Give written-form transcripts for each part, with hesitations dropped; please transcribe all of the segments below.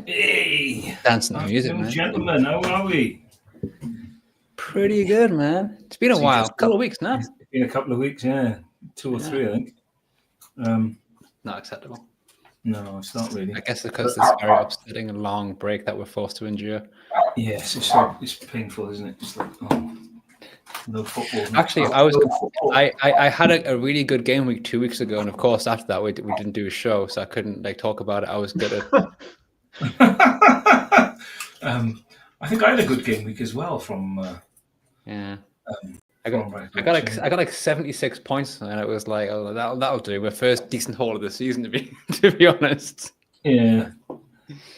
Hey, dancing to music, man. Gentlemen, how are we? Pretty good, man. It's been a while, couple of weeks now. It's been a couple of weeks, yeah, 2 or 3, I think. Not acceptable. No, it's not really. I guess because this very upsetting and long break that we're forced to endure. Yes, it's painful, isn't it? It's like, no football. Actually, I had a really good game week 2 weeks ago, and of course after that we didn't do a show, so I couldn't talk about it. I was good at. I think I had a good game week as well from. I got like 76 points, and it was like, oh, that'll do. My first decent haul of the season, to be honest. Yeah,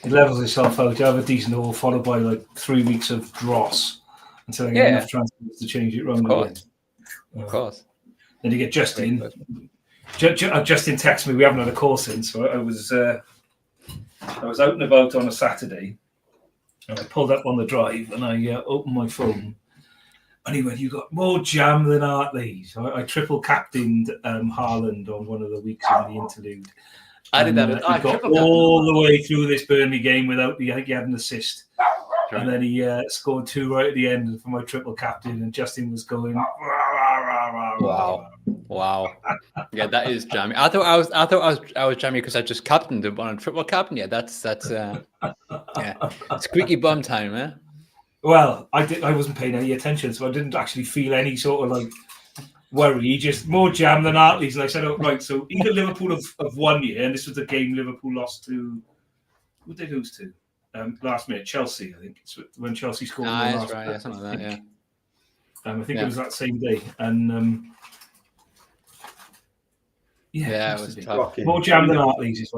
it levels itself out. You have a decent haul followed by like 3 weeks of dross until I get enough transfers to change it around again. Of course. Then you get Justin. Justin texted me. We haven't had a call since. So I was out and about on a Saturday, and I pulled up on the drive, and I opened my phone, and he went, "You got more jam than Hartley." So I triple captained Haaland on one of the weeks in the interlude. I did that. He got all the way through this Burnley game without I think he had an assist. Right. And then he scored 2 right at the end for my triple captain, and Justin was going, rah, rah, rah, rah, wow. Yeah, that is jammy. I thought I was jammy because I just captained him on a triple captain. Yeah, that's squeaky bum time, man. Well, I wasn't paying any attention, so I didn't actually feel any sort of like worry. Just more jam than Hartley's. And I said, oh, right, so either Liverpool of 1 year, and this was the game Liverpool lost to. Who did they lose to? Last minute, Chelsea, I think. It's when Chelsea scored. That's right, yeah, something like that, yeah. I think it was that same day. And it was tough. More jam than Hartley's is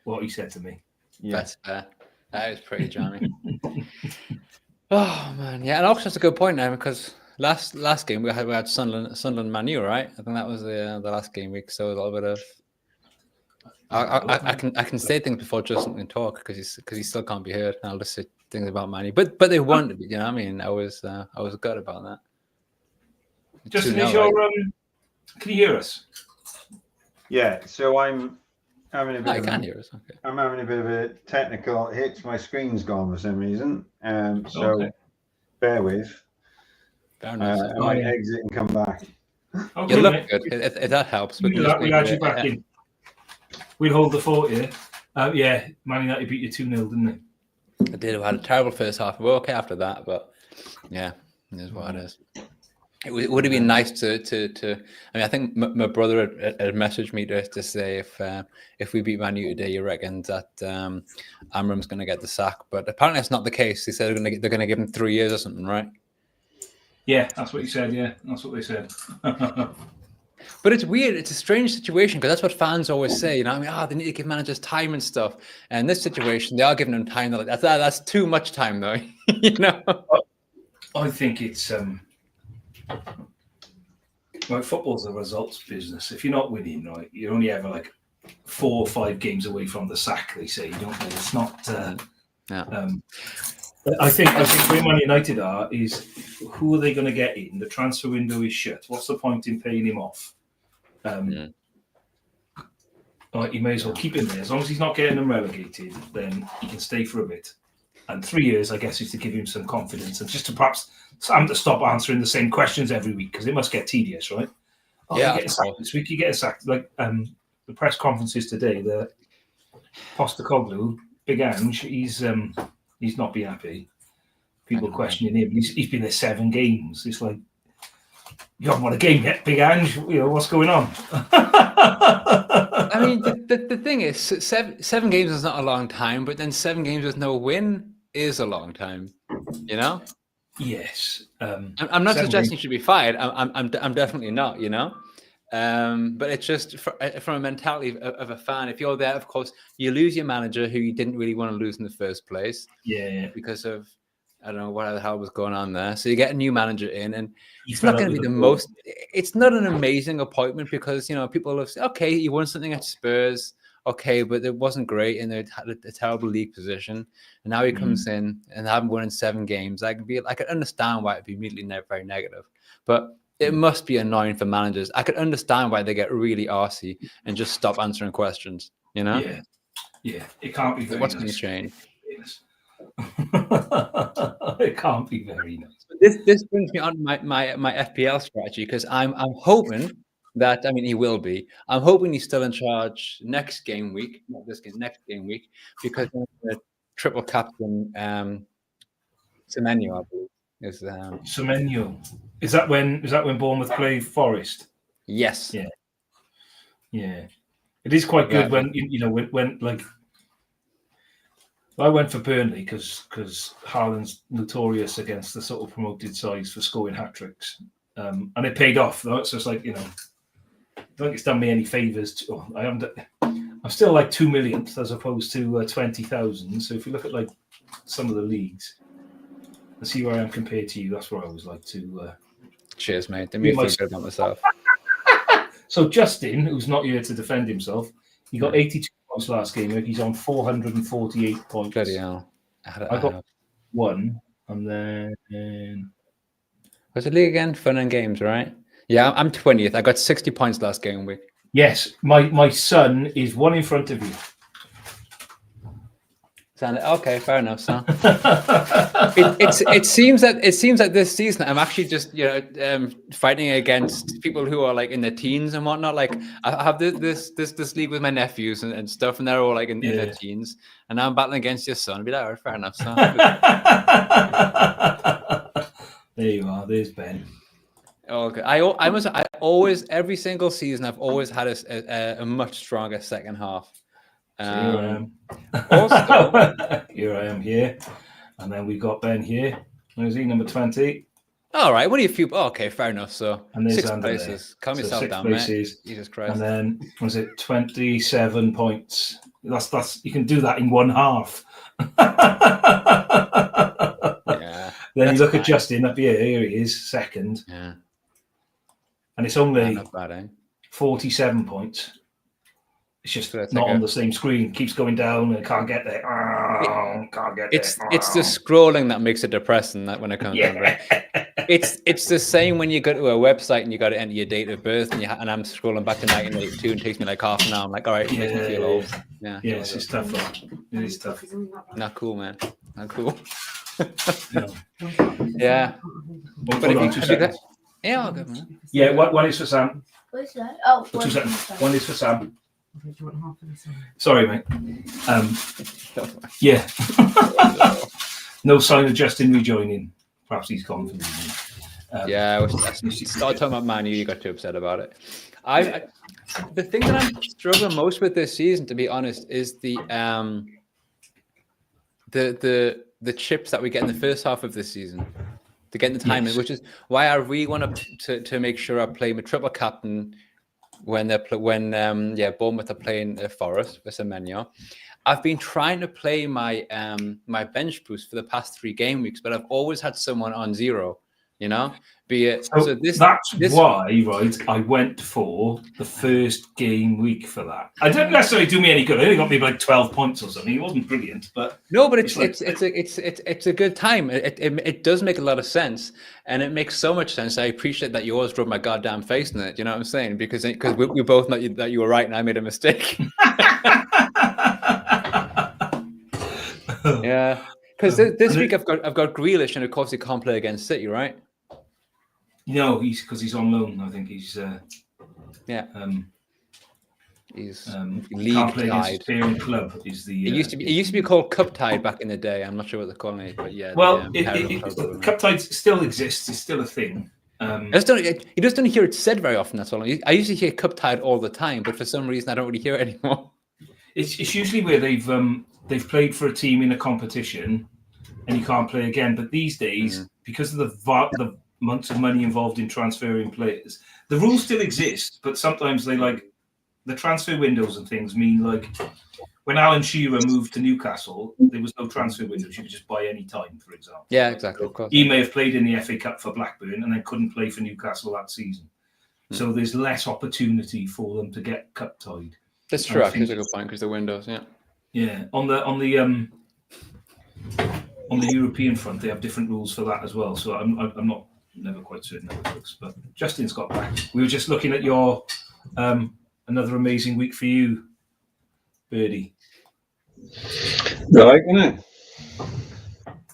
what he said to me. Yeah. That's fair. That is pretty jammy. Oh, man. Yeah, and also that's a good point now, because last game we had Sunderland Man U, right? I think that was the last game week, so a little bit of. I can say things before Justin can talk because he still can't be heard. And I'll just say things about Manny, but they won. You know what I mean? I was good about that. Justin, is your can you hear us? Yeah. So I'm having a bit. I can hear us. Okay. I'm having a bit of a technical hitch. My screen's gone for some reason. So bear with. Fair enough. I might exit and come back. Okay, you look good. If that helps. We'll add you back in. We'll hold the fort here. Man United beat you 2-0, didn't they? I did. We had a terrible first half. We're okay after that, but yeah, it is what it is. It would have been nice to. I mean, I think my brother had messaged me to say if we beat Man U today, you reckon that Amram's going to get the sack? But apparently that's not the case. He said they're going to give him 3 years or something, right? Yeah, that's what he said. Yeah, that's what they said. But it's weird. It's a strange situation because that's what fans always say. You know, I mean, they need to give managers time and stuff. And in this situation, they are giving them time. They're like, that's too much time, though. You know, I think it's like football's a results business. If you're not winning, right, you're only ever like 4 or 5 games away from the sack. They say, you don't know. It's not. I think where Man United are is who are they going to get in? The transfer window is shut. What's the point in paying him off? You may as well keep him there. As long as he's not getting them relegated, then he can stay for a bit. And 3 years, I guess, is to give him some confidence and just to perhaps to stop answering the same questions every week because it must get tedious, right? You get sacked this week. You get sacked. Like the press conferences today, the Postecoglou, Big Ange, he's not be happy. People questioning him. He's been there 7 games. It's like, you haven't won a game yet, Big Ange. You know, what's going on? I mean, the thing is, 7 games is not a long time, but then 7 games with no win is a long time. You know? Yes. I'm not suggesting you should be fired. I'm definitely not. You know? But it's just from a mentality of a fan. If you're there, of course, you lose your manager who you didn't really want to lose in the first place. Yeah. Because of, I don't know what the hell was going on there. So you get a new manager in, and it's not going to be the most. It's not an amazing appointment because, you know, people have said, okay, you won something at Spurs, okay, but it wasn't great, and they had a terrible league position, and now he comes in and haven't won in 7 games. I could understand why it'd be immediately very negative, but it must be annoying for managers. I could understand why they get really arsey and just stop answering questions. You know? Yeah. It can't be. What's going to change? famous. It can't be very nice. This brings me on my FPL strategy, because I'm hoping that, I mean, he will be. I'm hoping he's still in charge next game week, not this game, next game week, because the triple captain Semenyo, I believe, is Semenyo. Is that when Bournemouth play Forest? Yes. Yeah. It is quite good when like I went for Burnley because Haaland's notorious against the sort of promoted sides for scoring hat tricks, and it paid off though. So it's like, I don't think it's done me any favors. I'm still like 2 millionth as opposed to 20,000. So if you look at like some of the leagues and see where I am compared to you, that's where I always like to. Cheers, mate. Didn't feel good about myself. So Justin, who's not here to defend himself, he got 82 points last game. He's on 448 points. Bloody hell. I got 1, and then what's the league again? Fun and Games, right? Yeah, I'm 20th. I got 60 points last game week. Yes, my son is 1 in front of you. Okay, fair enough, son. It seems that this season I'm actually just fighting against people who are like in their teens and whatnot. Like I have this league with my nephews and stuff, and they're all like in their teens, and now I'm battling against your son. I'd be like, all right, fair enough, son. There you are. There's Ben. Okay, I always, every single season I've always had a much stronger second half. Here I am. Also, here I am here, and then we've got Ben here. Where's he? Number 20. All right, what are you few? Oh, okay, fair enough. So and there's 6 places. Calm yourself down, places. Mate. Jesus Christ. And then was it 27 points? That's you can do that in one half. Yeah. Then you look at Justin up here. Here he is, second. Yeah. And it's only not bad, eh? 47 points. It's just not on the same screen. Keeps going down and can't get there. Can't get there. It's the scrolling that makes it depressing. That when it comes down, right? It's the same when you go to a website and you got to enter your date of birth, and I'm scrolling back to 1982 and it takes me like half an hour. I'm like, all right, it makes me feel old. Yeah. Yes, it's tough. It is tough. Not cool, man. Not cool. No. Yeah. But if you yeah, I'll go, man. Yeah, one is for Sam. What's that? Oh, 2 seconds. One is for Sam. Sorry, mate. Yeah. No sign of Justin rejoining. Perhaps he's gone for the evening. Yeah, start talking about Man U. You got too upset about it. The thing that I'm struggling most with this season, to be honest, is the chips that we get in the first half of this season to get in the timing, which is why I really want to make sure I play my triple captain when Bournemouth are playing Forest for Semenyo. I've been trying to play my my bench boost for the past 3 game weeks, but I've always had someone on 0. Be it so this why, right? I went for the first game week for that. I didn't necessarily do me any good. I only got maybe like 12 points or something. It wasn't brilliant, but no, but it's a good time. It does make a lot of sense, and it makes so much sense. I appreciate that you always rub my goddamn face in it. You know what I'm saying? Because we both know that you were right and I made a mistake. Yeah, because this week I've got Grealish, and of course he can't play against City, right? No, he's on loan. I think he's he's league tied. Parent club is the. It used to be called Cup Tied back in the day. I'm not sure what they're calling it, but yeah. Well, Cup Tied still exists. It's still a thing. You just don't hear it said very often. That's all. I usually hear Cup Tied all the time, but for some reason I don't really hear it anymore. It's usually where they've played for a team in a competition, and you can't play again. But these days, because of the months of money involved in transferring players, the rules still exist, but sometimes they the transfer windows and things mean like when Alan Shearer moved to Newcastle, there was no transfer windows. You could just buy any time, for example. Yeah, exactly. Of course. He may have played in the FA Cup for Blackburn and then couldn't play for Newcastle that season. So there's less opportunity for them to get cup tied. That's true. Actually, it's a good point because the windows, yeah. On the European front, they have different rules for that as well. So I'm never quite certain how it works. But Justin's got back. We were just looking at your another amazing week for you, Birdie. Right, isn't it?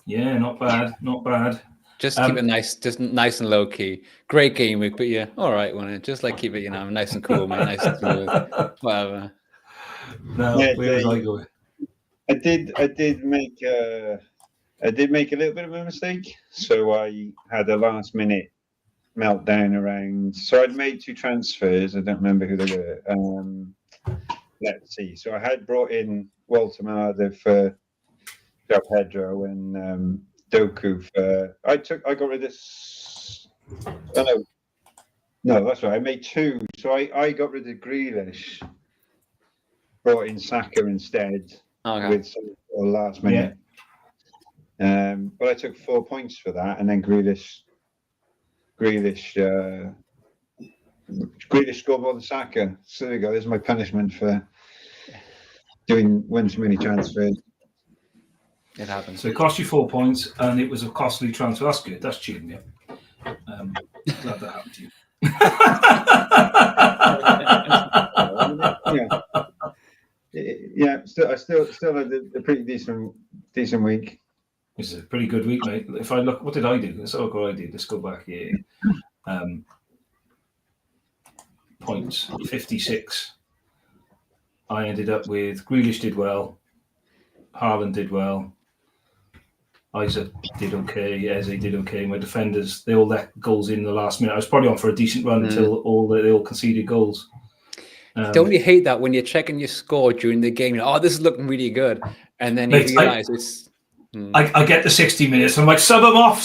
Yeah, not bad, not bad. Just keep it nice, just nice and low key. Great game week, but yeah, all right, wasn't it? Just like keep it, nice and cool, mate, nice and smooth, whatever. No, where was I going? I did make a little bit of a mistake. So I had a last minute meltdown around. So I'd made 2 transfers. I don't remember who they were. Let's see. So I had brought in Walter Marder for João Pedro and Doku for. I got rid of this. Oh no, that's right. I made 2. So I got rid of Grealish. Brought in Saka instead with some last minute. Yeah. But I took 4 points for that, and then Grealish scored more than Saka. So there you go. There's my punishment for doing one too many transfers. It happens. So it cost you 4 points, and it was a costly transfer. That's good. That's cheering me up. Glad that happened to you. Yeah. I still had a pretty decent week. This is a pretty good week, mate. If I look, what did I do? Let's look what I did. Let's go back here. Points 56. I ended up with Grealish did well, Haaland did well, Isaac did okay, Eze did okay. My defenders, they all let goals in the last minute. I was probably on for a decent run until they all conceded goals. Don't you hate that when you're checking your score during the game? This is looking really good, and then you realise it's. I get the 60 minutes. I'm like, sub them off.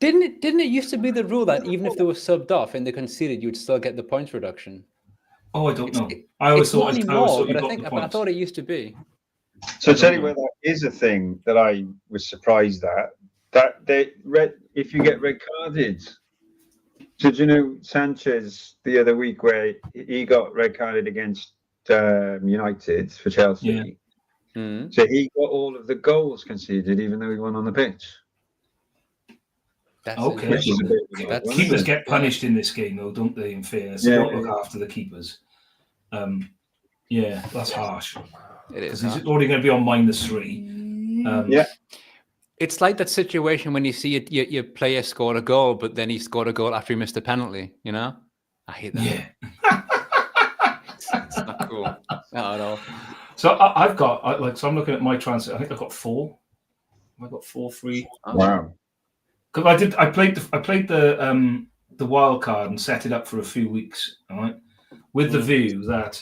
Didn't it used to be the rule that even if they were subbed off and they conceded, you'd still get the points reduction? Oh, I don't know. I always thought I thought it used to be. So tell you where that is a thing that I was surprised at. That if you get red carded. So do you know Sanchez the other week where he got red carded against United for Chelsea? Yeah. Mm-hmm. So he got all of the goals conceded, even though he won on the pitch. That's okay. Keepers get punished in this game, though, don't they? In fairness, they don't look after the keepers. Yeah, that's harsh. It is. He's already going to be on -3. Yeah. It's like that situation when you see your player scored a goal, but then he scored a goal after he missed a penalty. I hate that. Yeah. It's not cool. Not at all. So I've got so I'm looking at my transfer. I think I've got 4. I got 4 free. Wow. Because I played the wild card and set it up for a few weeks, all right, with the view that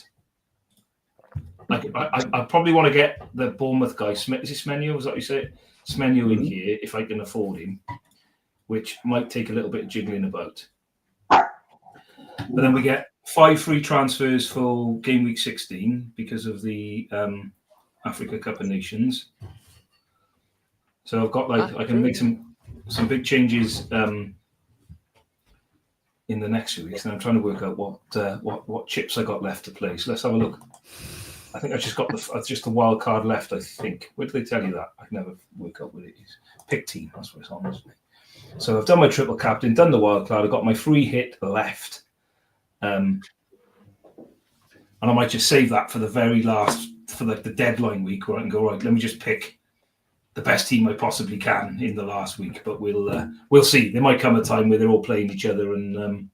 I probably want to get the Bournemouth guy. Is it Smenio? Is that what you say? Smenio in here if I can afford him, which might take a little bit of jiggling about. But then we get 5 free transfers for game week 16 because of the Africa Cup of Nations. So I've got I can make some big changes in the next few weeks, and I'm trying to work out what chips I got left to play. So let's have a look. I think I just got the wild card left. I think. Where do they tell you that? I can never work out what it is. Pick team. That's what it's on, isn't it? So I've done my triple captain, done the wild card. I've got my free hit left, and I might just save that for the very last for the deadline week where I can go right. Let me just pick the best team I possibly can in the last week, but we'll see. There might come a time where they're all playing each other, and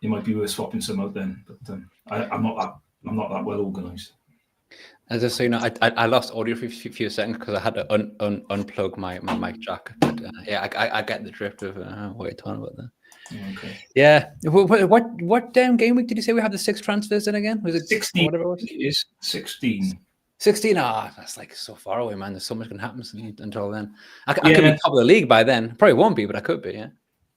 it might be worth swapping some out then. But I'm not that well organised. As I say, I lost audio for a few seconds because I had to unplug my mic jack. But, I get the drift of what you're talking about there. Okay. Yeah. What game week did you say we have the 6 transfers in again? Was it 16? Whatever it was? It is 16. 16. That's like so far away, man. There's so much can happen until then. I could be top of the league by then. Probably won't be, but I could be. Yeah.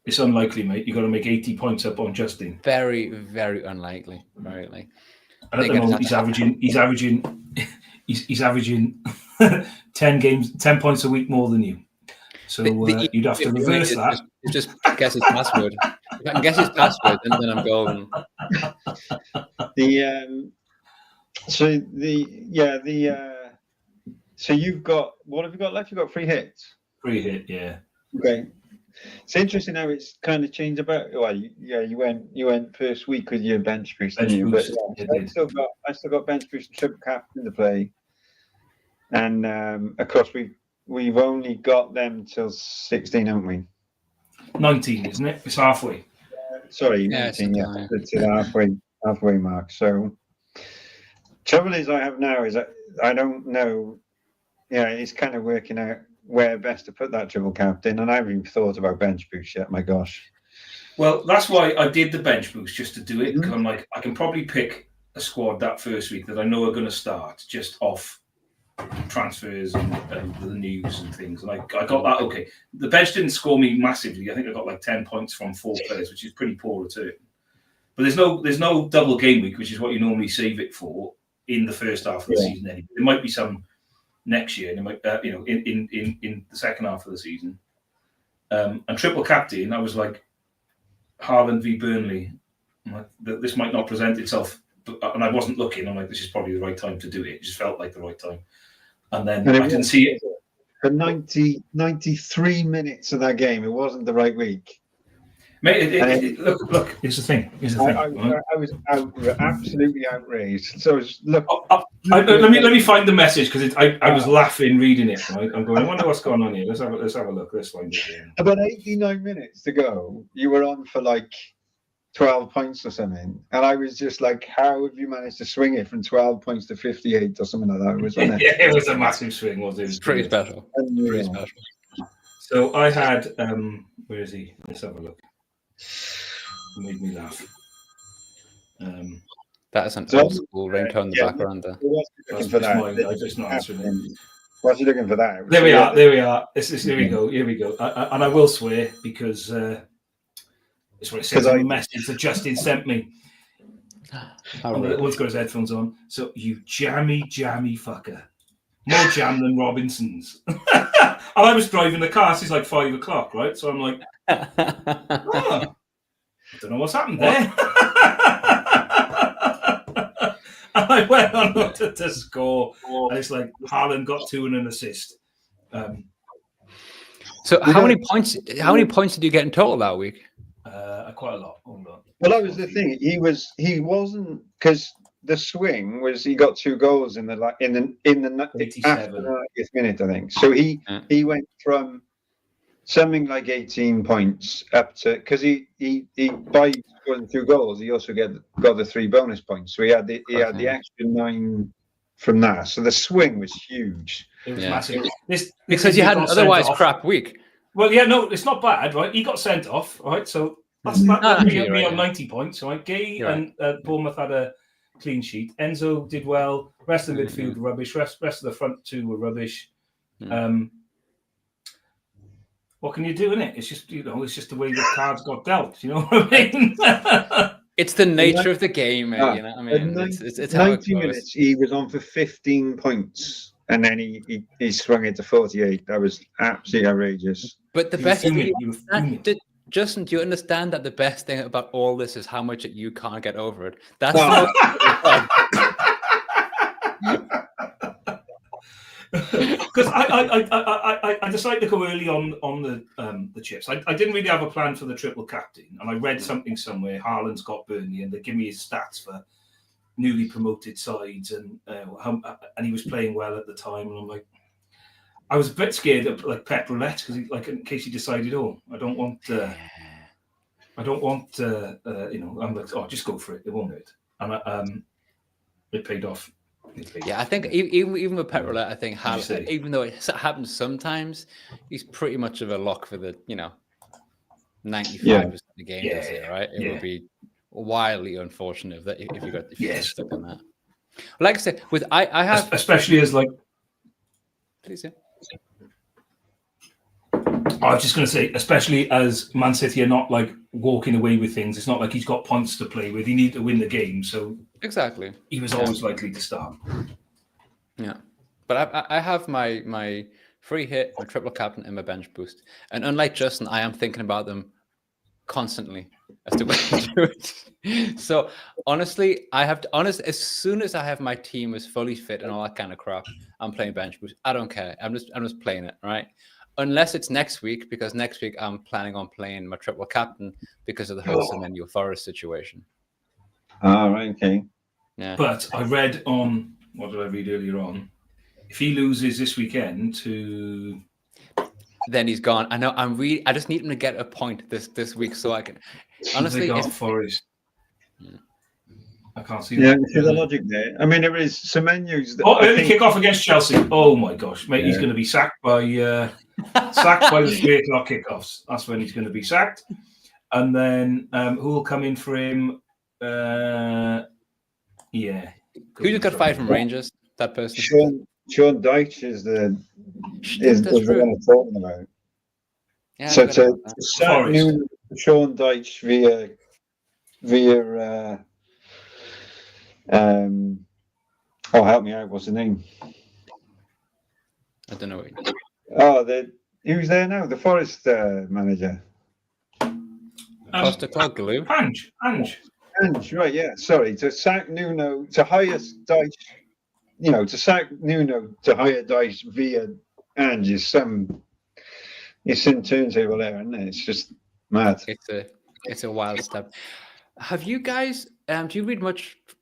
It's unlikely, mate. You've got to make 80 points up on Justin. Very, very unlikely. Very likely. And at the moment, he's averaging 10 points a week more than you. So you'd have to reverse that. Just guess his password. If I can guess his password, then I'm golden. So you've got, what have you got left? You've got free hits. Free hit, yeah. Okay. It's interesting how it's kind of changed about. Well, you went first week with your bench boost, didn't you? But I still got bench boost and triple captain to play, and of course we've only got them till 16, haven't we? 19, isn't it? It's halfway. Sorry, 19. Yeah, it's the halfway mark. So, trouble is, I have now is I don't know. Yeah, it's kind of working out where best to put that triple captain, and I haven't even thought about bench boost yet. My gosh. Well, that's why I did the bench boost, just to do it, because I'm like, I can probably pick a squad that first week that I know are going to start just off transfers and the news and things, and I got that okay. The bench didn't score me massively. I think I got like 10 points from 4 players, which is pretty poor return. But there's no double game week, which is what you normally save it for in the first half of the season. Anyway, there might be some next year, and it might, in the second half of the season. And triple captain, I was like, Haaland v Burnley. I'm like, this might not present itself, and I wasn't looking. I'm like, this is probably the right time to do it. It just felt like the right time. And then I didn't see it. For 93 minutes of that game, it wasn't the right week. Mate, look. Here's the thing. I was absolutely outraged. So look. Let me find the message, because I was laughing reading it. Right? I'm going, I wonder what's going on here. Let's have a look. Let's find it. About 89 minutes to go, you were on for like 12 points or something, and I was just like, how have you managed to swing it from 12 points to 58 or something like that? Wasn't it? Yeah, it was a massive swing, wasn't it? It was pretty special. Pretty special. So I had where is he? Let's have a look. It made me laugh. That is an old school ringtone in the background there. I just not answering it. What's you looking for that? There we are. Here we go. And I will swear, because it's what it says on the message that Justin sent me. One's got his headphones on. So, you jammy fucker. More jam than Robinson's. And I was driving the car. It's like 5 o'clock, right? So I'm like, I don't know what's happened there. And I went on looked at the score, and it's like Haaland got 2 and an assist. So how many points did you get in total that week? Quite a lot. Hold on. Well, that was the thing. He wasn't, because the swing was he got 2 goals in the 90th minute, I think. So he went from something like 18 points up to, because he by scoring 2 goals, he also got the 3 bonus points. So he had the extra 9 from that. So the swing was huge. It was massive. Because you had an otherwise crap week. Well, yeah, no, it's not bad, right? He got sent off, right? So that's me on 90 points, right? Gay and Bournemouth had a clean sheet. Enzo did well. Rest of the midfield were rubbish. Rest of the front 2 were rubbish. What can you do, innit? It's just, it's just the way the cards got dealt. You know what I mean? It's the nature of the game, mate. You know what I mean? It's 90 minutes. He was on for 15 points, and then he swung it to 48. That was absolutely outrageous. But the best thing, Justin, do you understand that the best thing about all this is how much you can't get over it? That's because I decided to go early on the chips. I didn't really have a plan for the triple captain, and I read something somewhere. Haaland's got Burnley, and they give me his stats for newly promoted sides, and he was playing well at the time. And I'm like, I was a bit scared of like Pep Roulette, because in case he decided, I don't want, I'm like, just go for it. It won't hurt, and it paid off. Yeah, I think even with Pep Roulette, I think Haaland, even though it happens sometimes, he's pretty much of a lock for the 95% of the games, right? It would be wildly unfortunate if you got stuck on that. Like I said, with I have especially as like. Please, yeah. I was just going to say, especially as Man City are not like walking away with things. It's not like he's got points to play with. He needs to win the game, so exactly he was always likely to start. Yeah, but I have my free hit, my triple captain, and my bench boost. And unlike Justin, I am thinking about them constantly as to what to do it. So honestly, as soon as I have my team is fully fit and all that kind of crap, I'm playing bench boost. I don't care. I'm just playing it, right? unless it's next week, because next week I'm planning on playing my triple captain because of the whole Semenyo Forest situation. Right, okay. Yeah. But I read on, what did I read earlier on? If he loses this weekend to... Then he's gone. I know. I just need him to get a point this week so I can. Honestly, they got if Forest. I can't see Yeah, that. see the logic there. I mean, there is Semenyo's. Early kick-off against Chelsea. Oh my gosh, mate, he's going to be sacked by the 3:00 kickoffs. That's when he's going to be sacked. And then who will come in for him? Yeah. Who just got fired from Rangers? That person. Sean Dyche is the one I'm talking about. Yeah, so to sack Sean Dyche via help me out. What's the name? I don't know. Who's there now? The Forest manager. Costa Coglu. Ange, right? Yeah. Sorry. To sack Nuno, to hire Dyche. To sack Nuno to hire Dyche via Ange is it's in turntable there, isn't it? It's just mad. It's a wild step. Have you guys? Do you read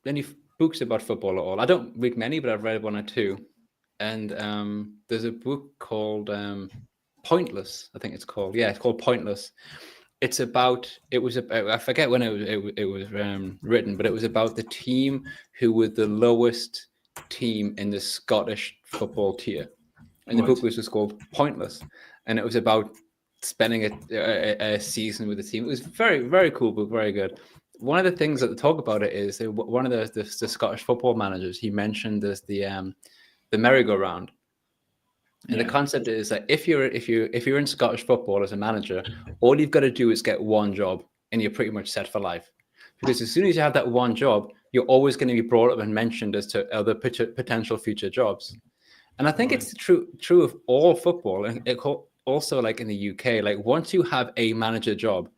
any books about football at all? I don't read many, but I've read one or two. And there's a book called Pointless. I think it's called. Yeah, it's called Pointless. It's about. It was about. I forget when it was written, but it was about the team who were the lowest team in the Scottish football tier, and the book was just called Pointless, and it was about spending a season with the team. It was very, very cool book, very good. One of the things that they talk about it is one of the Scottish football managers he mentioned is the merry-go-round, and the concept is that if you're in Scottish football as a manager, all you've got to do is get one job, and you're pretty much set for life. Because as soon as you have that one job, you're always going to be brought up and mentioned as to other potential future jobs. And I think it's true of all football, and also like in the UK, like once you have a manager job,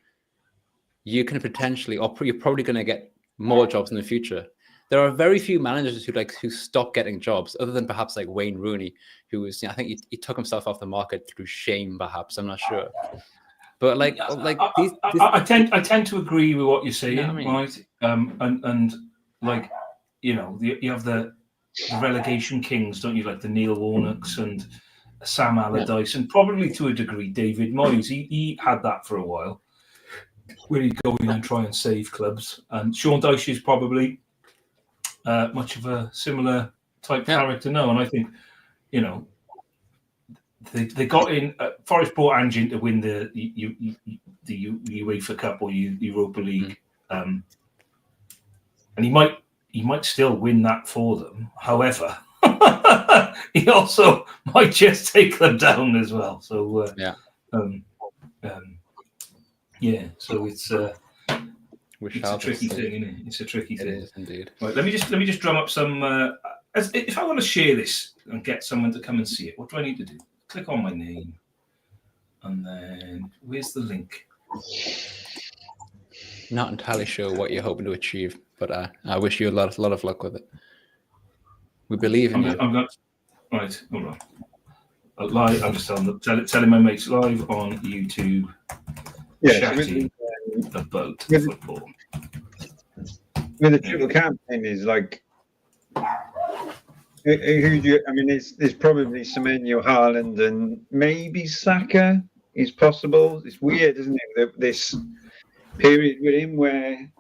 you can potentially, or you're probably going to get more jobs in the future. There are very few managers who stop getting jobs, other than perhaps like Wayne Rooney, who was, I think he took himself off the market through shame, perhaps. I'm not sure. But I tend to agree with what you're saying, right? And like, you have the relegation kings, don't you? Like the Neil Warnocks and Sam Allardyce, and probably to a degree David Moyes. He had that for a while, where he'd go in and try and save clubs. And Sean Dyche is probably much of a similar type character now. And I think, they got in. Forest brought Ange in to win the UEFA Cup or Europa League, and he might still win that for them. However, he also might just take them down as well. So So it's a tricky thing, isn't it? It's a tricky thing. It is indeed. Right, let me just drum up some. If I want to share this and get someone to come and see it, what do I need to do? Click on my name, and then where's the link? Not entirely sure what you're hoping to achieve, but I wish you a lot of luck with it. We believe in you. Right, hold on. Live, I'm just telling my mates live on YouTube. Chatting about football. With the triple campaign is like. It's probably Semenyo, Haaland, and maybe Saka is possible. It's weird, isn't it? This period with him where,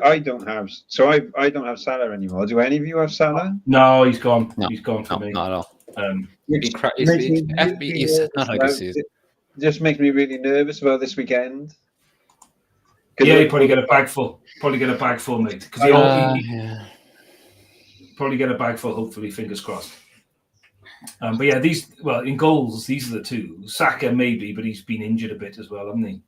I don't have. So I don't have Salah anymore. Do any of you have Salah? No, he's gone. No, he's gone for me. Not at all. He's not a good season. It just makes me really nervous about this weekend. Yeah, you probably get a bag full. Mate. Because probably get a bag full, hopefully, fingers crossed. But yeah, in goals, these are the two. Saka maybe, but he's been injured a bit as well, hasn't he?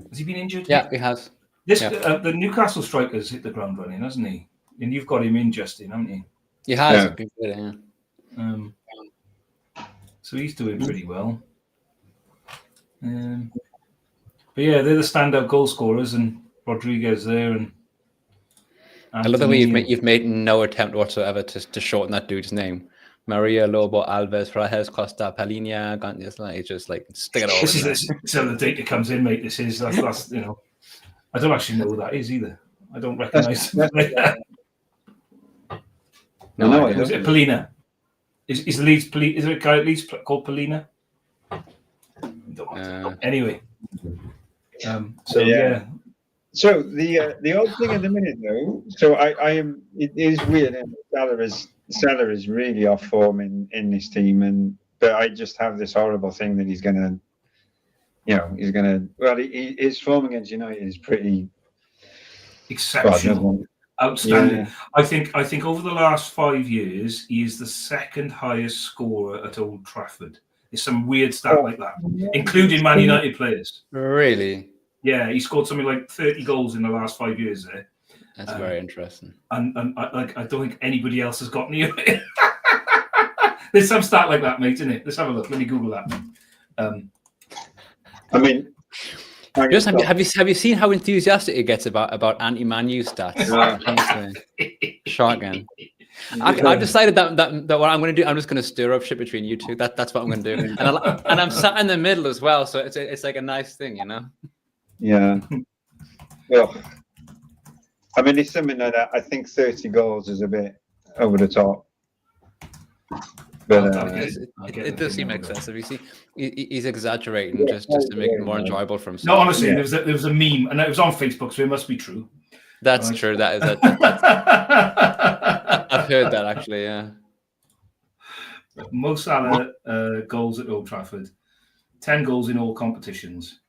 Has he been injured? Yeah, he has. The Newcastle striker's hit the ground running, hasn't he? And you've got him in, Justin, haven't you? He has. Yeah. So he's doing pretty well. But yeah, they're the standout goal scorers, and Rodriguez there, and I love the way you've made no attempt whatsoever to shorten that dude's name. Maria, Lobo, Alves, Frajes, Costa, Palhinha, it's just like stick it all This in is so the data comes in, mate. That's I don't actually know who that is either. I don't recognise. No, I Is it Polina? Is Leeds? Is there a guy at Leeds called Polina? Anyway, so yeah. So the odd thing at the minute, though, so I am. It is weird. Salah is really off form in this team, but I just have this horrible thing that he's gonna. Well, his form against United is pretty exceptional, outstanding. Yeah. I think over the last 5 years, he is the second highest scorer at Old Trafford. It's some weird stat like that, including Man United players. Really? Yeah, he scored something like 30 goals in the last 5 years there. That's very interesting. And I don't think anybody else has got near it. There's some stat like that, mate, isn't it? Let's have a look. Let me Google that. I mean, just have you seen how enthusiastic he gets about anti-Man U stats? Shocking. I've decided that what I'm going to do, I'm just going to stir up shit between you two. That's what I'm going to do, and I'm sat in the middle as well, so it's like a nice thing, you know. Yeah. Well, I mean, it's something like that. I think 30 goals is a bit over the top. But it does seem excessive. You see, he's exaggerating just to make it more enjoyable for himself. No, honestly, there was a meme, and it was on Facebook, so it must be true. That's true. That is. I've heard that actually. Yeah. Mo Salah goals at Old Trafford, 10 goals in all competitions.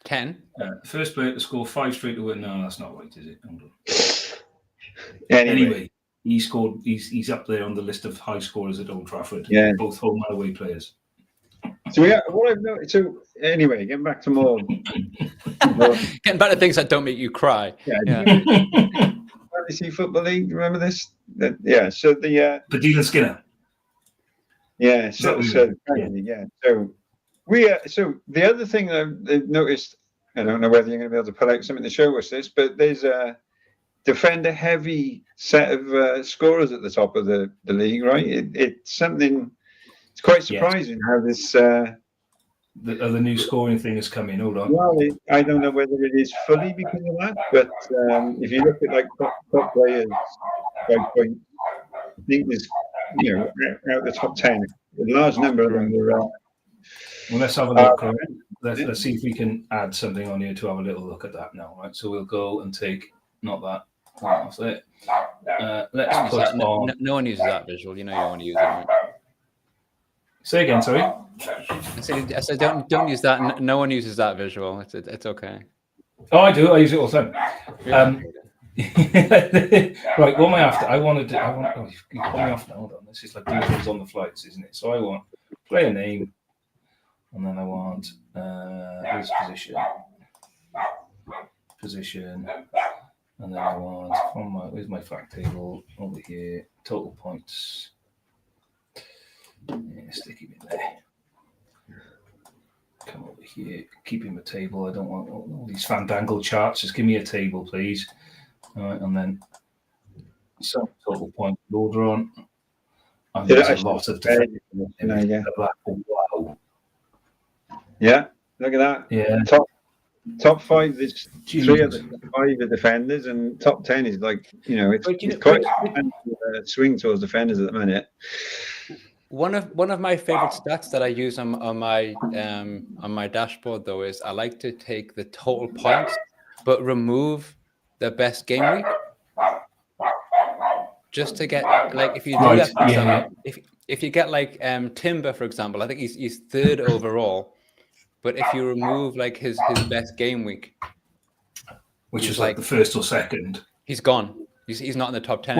10. First player to score 5 straight to win. No, that's not right, is it? Hold on. Anyway. He's up there on the list of high scorers at Old Trafford. Yeah, both home and away players. So what I've noticed. So anyway, getting back to more, getting back to things that don't make you cry. Yeah. Fantasy Football League. Remember this? Yeah. So the Padilla Skinner. Yeah. So So the other thing I've noticed. I don't know whether you're going to be able to pull out something to show us this, but there's a defender-heavy set of scorers at the top of the league, right? It's something. It's quite surprising how this the new scoring thing has come in. Hold on. Well, I don't know whether it is fully because of that, but if you look at like top players, I think there's out the top 10, a large number of them are. Well, let's have a look. Let's see if we can add something on here to have a little look at that now, right? So we'll go and take not that. That's it. Let's put on. No one uses that visual. You know you want to use it. Right? Say again, sorry. I said don't use that. No one uses that visual. It's okay. Oh, I do. I use it all the time. Right. What am I after? Oh, you put me off now. Hold on. This is like doing things on the flights, isn't it? So I want player name, and then I want his position, and then I want where's my fact table over here? Total points. Yeah, stick him in there. Come over here. Keep him a table. I don't want all these fandangled charts. Just give me a table, please. All right, and then some total point order on. And there's a lot of defenders. Wow. Yeah, look at that. Yeah. Top 5. There's 3 of the 5 are defenders, and top 10 is like it's quite a swing towards defenders at the minute. One of my favorite stats that I use on my dashboard though is I like to take the total points, but remove the best game week, just to get like if you do that. For example, if you get like Timber for example, I think he's 3rd overall, but if you remove like his best game week, which is like the 1st or 2nd, he's gone. He's not in the top 10.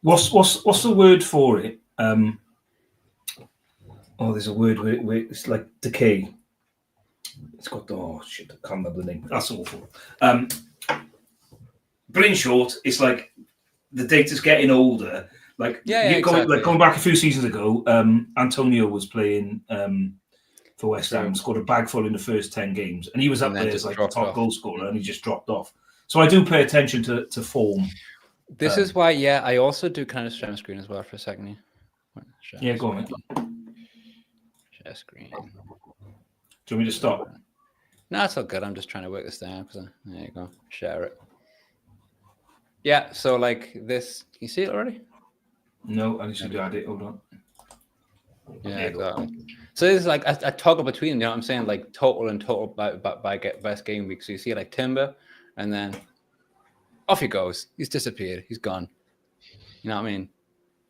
What's the word for it? There's a word where it's like decay. It's got I can't remember the name. That's awful. But in short, it's like the data's getting older. Like going back a few seasons ago, Antonio was playing for West Ham, scored a bag full in the first 10 games, and he was up there as like the top goal scorer, and he just dropped off. So I do pay attention to form. This is why, I also do kind of share screen as well for a second. Go on. Share screen. Do you want me to stop? No, it's all good. I'm just trying to work this down because there you go. Share it. Yeah, so like this, can you see it already? No, I need to add it. Hold on. Yeah, exactly. So it's like a toggle between, you know what I'm saying? Like total and total by best game week. So you see like Timber, and then off he goes. He's disappeared. He's gone. You know what I mean?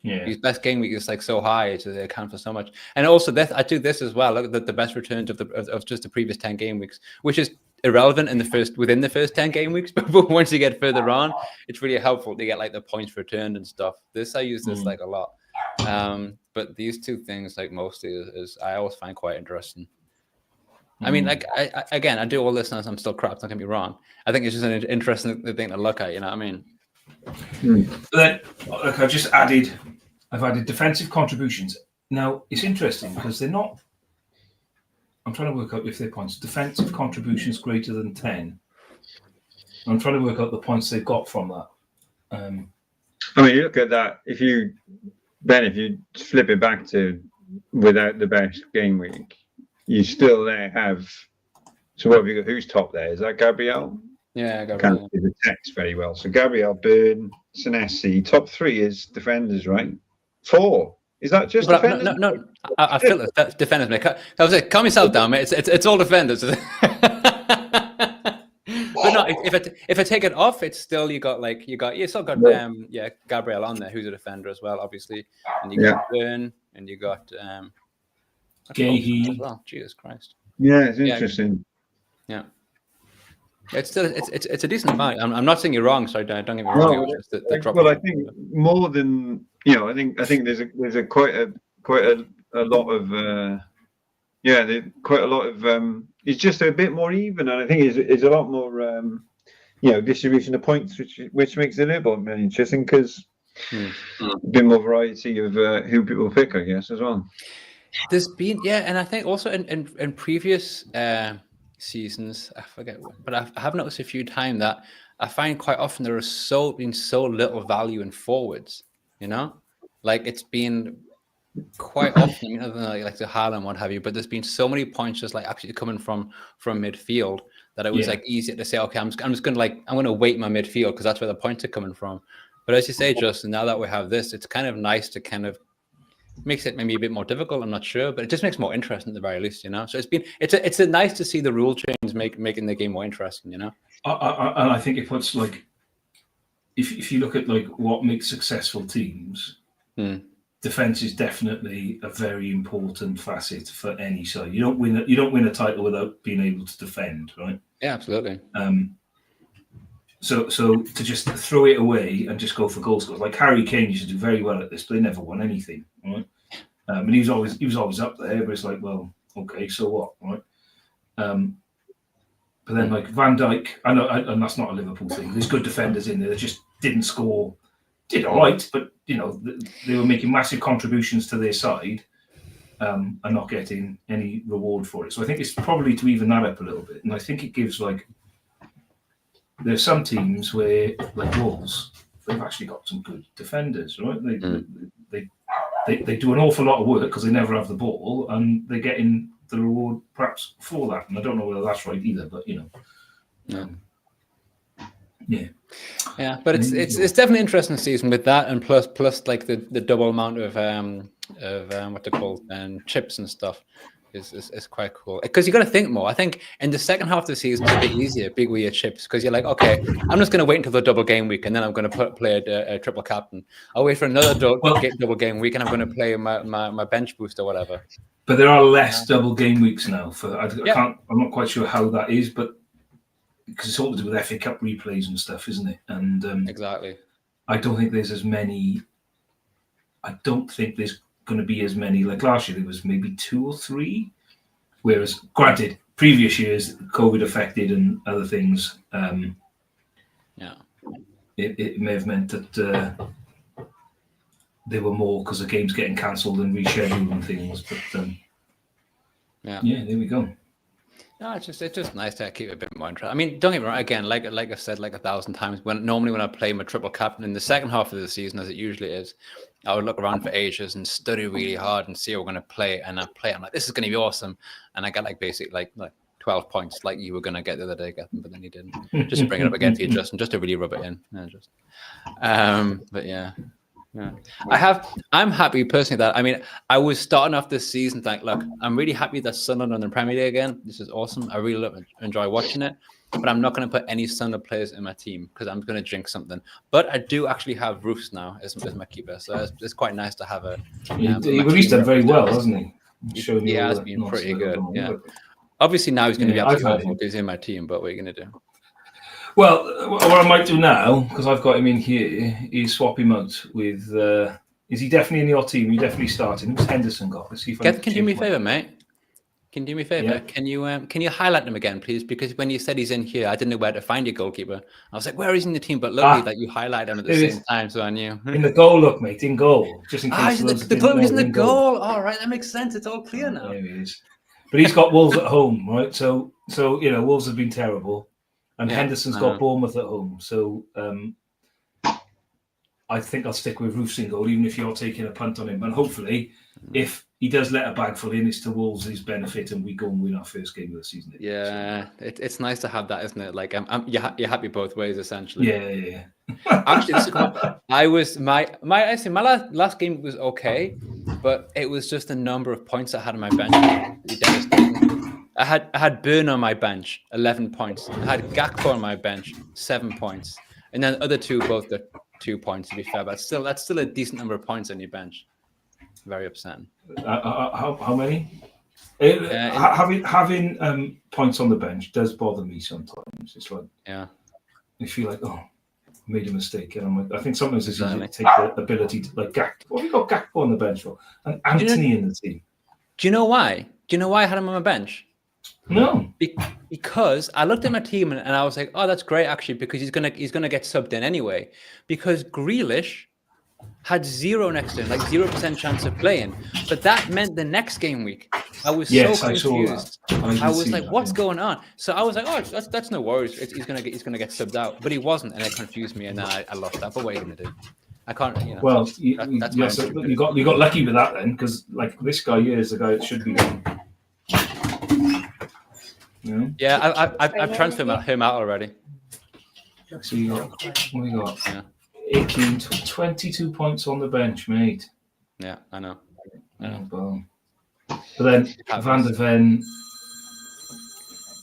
Yeah. His best game week is like so high, so they account for so much. And also, I do this as well. Look at the best returns of just the previous 10 game weeks, which is irrelevant within the first 10 game weeks. But once you get further on, it's really helpful to get like the points returned and stuff. I use this like a lot. But these two things, like mostly, is I always find quite interesting. I mean, like I do all this and I'm still crap. Don't get me wrong. I think it's just an interesting thing to look at. You know what I mean? Then, look, I've added defensive contributions. Now it's interesting because they're not. I'm trying to work out if they're points. Defensive contributions greater than 10. I'm trying to work out the points they've got from that. I mean, you look at that. If you flip it back to without the best game week, you still there have. So what have you got? Who's top there? Is that Gabriel? Yeah, Can't Gabriel. see the text very well. So Gabriel, Byrne, Senesi. Top 3 is defenders, right? 4. Is that just defenders? No. I feel that's defenders, mate. I was like, calm yourself down, mate. It's all defenders. But no, if I take it off, it's still you still got Gabriel on there, who's a defender as well, obviously, and you got Byrne, and you got Gethyn as well. Jesus Christ. Yeah, it's interesting. Yeah. It's still it's a decent amount. I'm not saying you're wrong. Sorry, don't get me wrong. No, it was just the drop. Well, I think more than I think there's a quite a lot of quite a lot of it's just a bit more even, and I think it's a lot more distribution of points, which makes it a little bit more interesting because a bit more variety of who people pick, I guess, as well. There's been and I think also in previous seasons, I forget, but I have noticed a few times that I find quite often there has been so little value in forwards. You know, like it's been quite often, other than like the Haaland, what have you. But there's been so many points just like actually coming from midfield that it was like easier to say, okay, I'm just gonna weight my midfield because that's where the points are coming from. But as you say, Justin, now that we have this, it's kind of nice to kind of makes it maybe a bit more difficult. I'm not sure, but it just makes it more interesting at the very least, you know. So it's nice to see the rule change making the game more interesting, you know. And I think it puts like if you look at like what makes successful teams, defense is definitely a very important facet for any side. You don't win a title without being able to defend, right? Yeah, absolutely. So to just throw it away and just go for goal scorers, like Harry Kane used to do very well at this, but they never won anything, right? And he was always up there, but it's like, well, okay, so what, right? But then like Van Dijk, I know, and that's not a Liverpool thing. There's good defenders in there that just didn't score, did all right, but they were making massive contributions to their side, and not getting any reward for it. So I think it's probably to even that up a little bit, and I think it gives like. There's some teams where, like Wolves, they've actually got some good defenders, right? They do an awful lot of work because they never have the ball, and they're getting the reward perhaps for that. And I don't know whether that's right either, but yeah. But it's definitely interesting season with that, and plus like the double amount of what they call chips and stuff. Is quite cool because you got to think more. I think in the second half of the season it's a bit easier, big with your chips, because you're like, okay, I'm just going to wait until the double game week and then I'm going to play a triple captain. I'll wait for another double game week and I'm going to play my bench boost or whatever. But there are less double game weeks now. I'm not quite sure how that is, but because it's all to do with FA Cup replays and stuff, isn't it? And exactly. I don't think there's as many. I don't think there's going to be as many. Like last year there was maybe 2 or 3, whereas granted previous years COVID affected and other things, it may have meant that there were more because the games getting cancelled and rescheduled and things, but there we go. No, it's just nice to keep it a bit more interesting. I mean, don't get me wrong. Again, like I've said like 1,000 times, normally when I play my triple captain in the second half of the season, as it usually is, I would look around for ages and study really hard and see how we're going to play. And I play. I'm like, this is going to be awesome. And I get like basically like 12 points, like you were going to get the other day, Gethyn, but then you didn't. Just bring it up again for you, Justin, just to really rub it in. But yeah. Yeah, I'm happy personally that I was starting off this season like, look, I'm really happy that Sunderland are in the Premier League again. This is awesome. I really enjoy watching it, but I'm not going to put any Sunderland players in my team because I'm going to jinx something. But I do actually have Roofs now as my keeper, so it's quite nice to have a. He released them very well, hasn't he? He has been pretty good. Yeah. Obviously now he's going to be absolutely awful because he's in my team. But what are you going to do? Well, what I might do now, because I've got him in here, is swap him out with. Is he definitely in your team? You definitely starting. Who's Henderson got? Let's see if can you do me a favour, mate? Can you do me a favour? Yeah. Can you highlight him again, please? Because when you said he's in here, I didn't know where to find your goalkeeper. I was like, where is he in the team? But luckily that you highlight him at the same time, so I knew. In the goal, look, mate, in goal. Just in case. The goal is in the goal. All right, that makes sense. It's all clear now. There he is. But he's got Wolves at home, right? So Wolves have been terrible. And Henderson's got Bournemouth at home. So I think I'll stick with Roofs in goal, even if you're taking a punt on him. And hopefully, if he does let a bag full in, it's to Wolves' benefit and we go and win our first game of the season. Yeah, it's nice to have that, isn't it? Like, you're happy both ways, essentially. Yeah. Actually, this is cool. My last game was okay, but it was just the number of points I had on my bench. I had Burn on my bench, 11 points. I had Gakpo on my bench, 7 points. And then the other two both got 2 points, to be fair. But that's still a decent number of points on your bench. Very upsetting. How many? Having points on the bench does bother me sometimes. It's like, you feel like, I made a mistake. And I'm like, I think sometimes it's easy to take the ability to, like, Gakpo. What have you got Gakpo on the bench for? And Anthony in the team. Do you know why? Do you know why I had him on my bench? No, because I looked at my team and I was like, "Oh, that's great, actually," because he's gonna get subbed in anyway. Because Grealish had 0 next to him, like 0% chance of playing. But that meant the next game week, I was so confused. I was like, "What's going on?" So I was like, "Oh, that's no worries. He's gonna get subbed out," but he wasn't, and it confused me, and then I lost that. But what are you gonna do? I can't. Well, you got lucky with that then, because like this guy here is the guy that should be done. Yeah, I've transferred him out already. So you got, what we got? Yeah. 18, 22 points on the bench, mate. Yeah, I know. But then Van der Ven.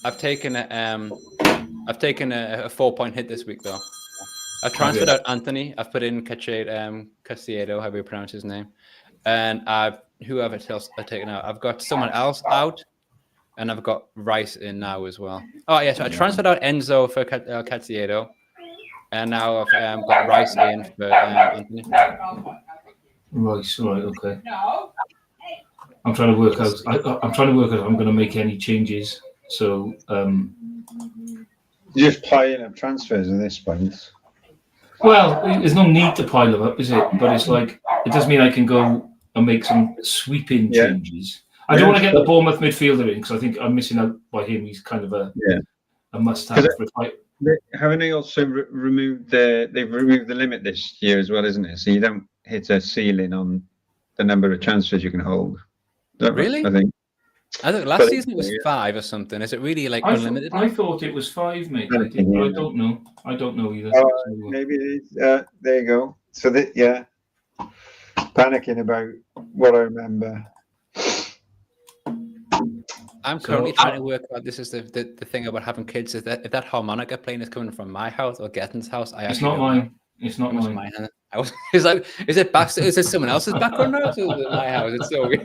I've taken a 4-point hit this week though. I've transferred out Anthony. I've put in Caicedo, however you pronounce his name, and whoever else I've taken out. I've got someone else out. And I've got Rice in now as well. Oh, yeah. So I transferred out Enzo for Caicedo. And now I've got Rice in for Anthony. Rice, right, okay. I'm trying to work out. I'm trying to work out if I'm going to make any changes. So, you're just piling up transfers at this point. Well, there's no need to pile them up, is it? But it's like, it does mean I can go and make some sweeping changes. I don't want to get the Bournemouth midfielder in because I think I'm missing out by him. He's kind of a must-have. Haven't they also removed they've removed the limit this year as well, isn't it? So you don't hit a ceiling on the number of transfers you can hold. Really? I think last season it was 5 or something. Is it really like unlimited? I thought it was 5, mate. But I don't know. I don't know either. Maybe it is. There you go. So panicking about what I remember. I'm currently trying to work out. This is the thing about having kids. Is that if that harmonica playing is coming from my house or Gethyn's house? It's not mine. It's not mine. Is it back? Is it someone else's background now? Or is it my house? It's so weird.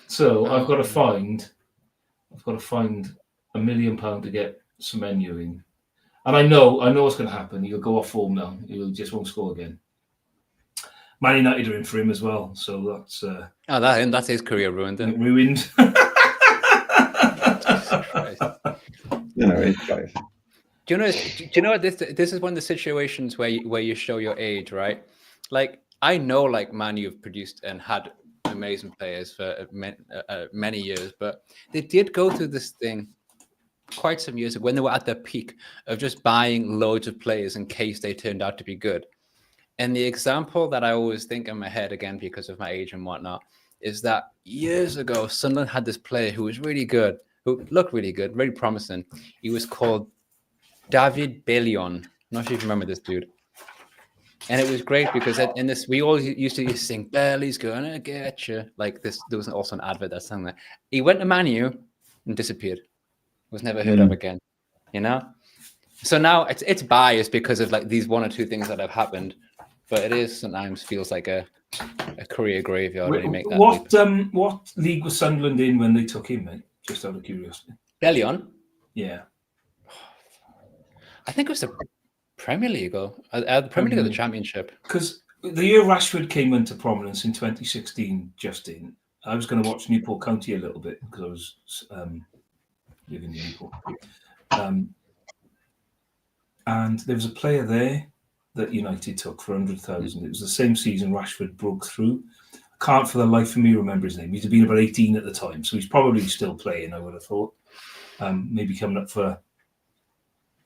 So I've got to find £1 million to get Semenyo in, and I know what's going to happen. He'll go off form now. He just won't score again. Man United are in for him as well, so that's that's his career ruined. Then. Ruined. No, it's life. Do you know what this is one of the situations where you show your age, right? Like I know, like Man, you've produced and had amazing players for many years, but they did go through this thing quite some years ago when they were at their peak of just buying loads of players in case they turned out to be good. And the example that I always think in my head, again, because of my age and whatnot, is that years ago, Sunderland had this player who was really good, who looked really good, very promising. He was called David Bellion. I'm not sure if you remember this dude. And it was great because in this, we all used to sing, Belly's gonna get you. Like this, there was also an advert that sang that. He went to Man U and disappeared. Was never heard of again, you know? So now it's biased because of like these one or two things that have happened, but it is sometimes feels like a career graveyard when you make that leap. What league was Sunderland in when they took him, mate? Just out of curiosity. Bellion? Yeah. I think it was the Premier League or the Premier League or the Championship. Because the year Rashford came into prominence in 2016, Justin, I was going to watch Newport County a little bit because I was living in Newport. And there was a player there that United took for 100,000. It was the same season Rashford broke through. I can't for the life of me remember his name. He'd have been about 18 at the time, so he's probably still playing, I would have thought. Maybe coming up for,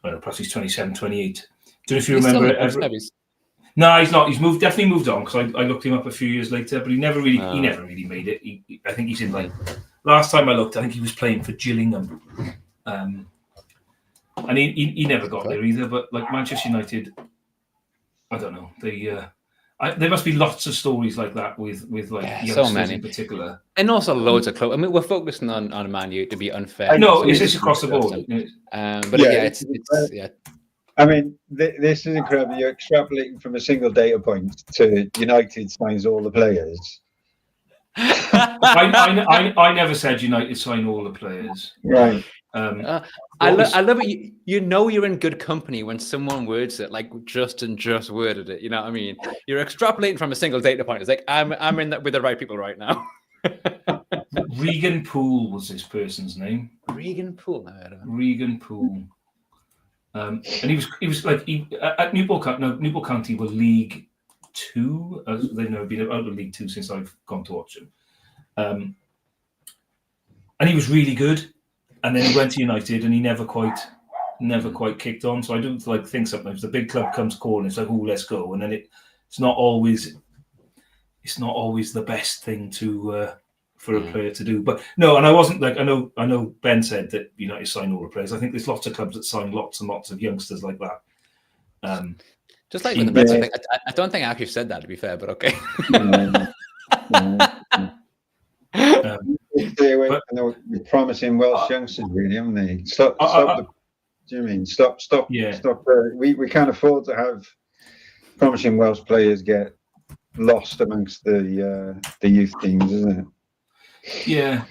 I don't know, perhaps he's 27, 28. Don't know if you remember it. No, he's not. He's definitely moved on because I looked him up a few years later, but he never really made it. I think he's in like, last time I looked, I think he was playing for Gillingham. And he never got there either, but like Manchester United, I don't know. There must be lots of stories like that with like youngsters so many in particular, and also loads of clubs. I mean, we're focusing on Man U to be unfair. No, it's just across the board. But it's I mean, this is incredible. You're extrapolating from a single data point to United signs all the players. I never said United sign all the players. Right. I love it. You know you're in good company when someone words it like Justin just worded it. You know what I mean? You're extrapolating from a single data point. It's like I'm in that with the right people right now. Regan Poole was this person's name. Regan Poole. Regan Poole. And he was like at Newport County were League Two. They've never been out of League Two since I've gone to watch them. And he was really good. And then he went to United, and he never quite kicked on. So I do think sometimes the big club comes calling, it's like, oh, let's go, and then it's not always the best thing to for a player to do. But no, and I wasn't like I know Ben said that United sign all the players. I think there's lots of clubs that sign lots and lots of youngsters like that. Just like with the Reds, I don't think I actually said that, to be fair, but okay. Stay away. I know you're promising Welsh youngsters, really, haven't they? Stop. Do you mean stop? Yeah. Stop. We can't afford to have promising Welsh players get lost amongst the youth teams, isn't it? Yeah.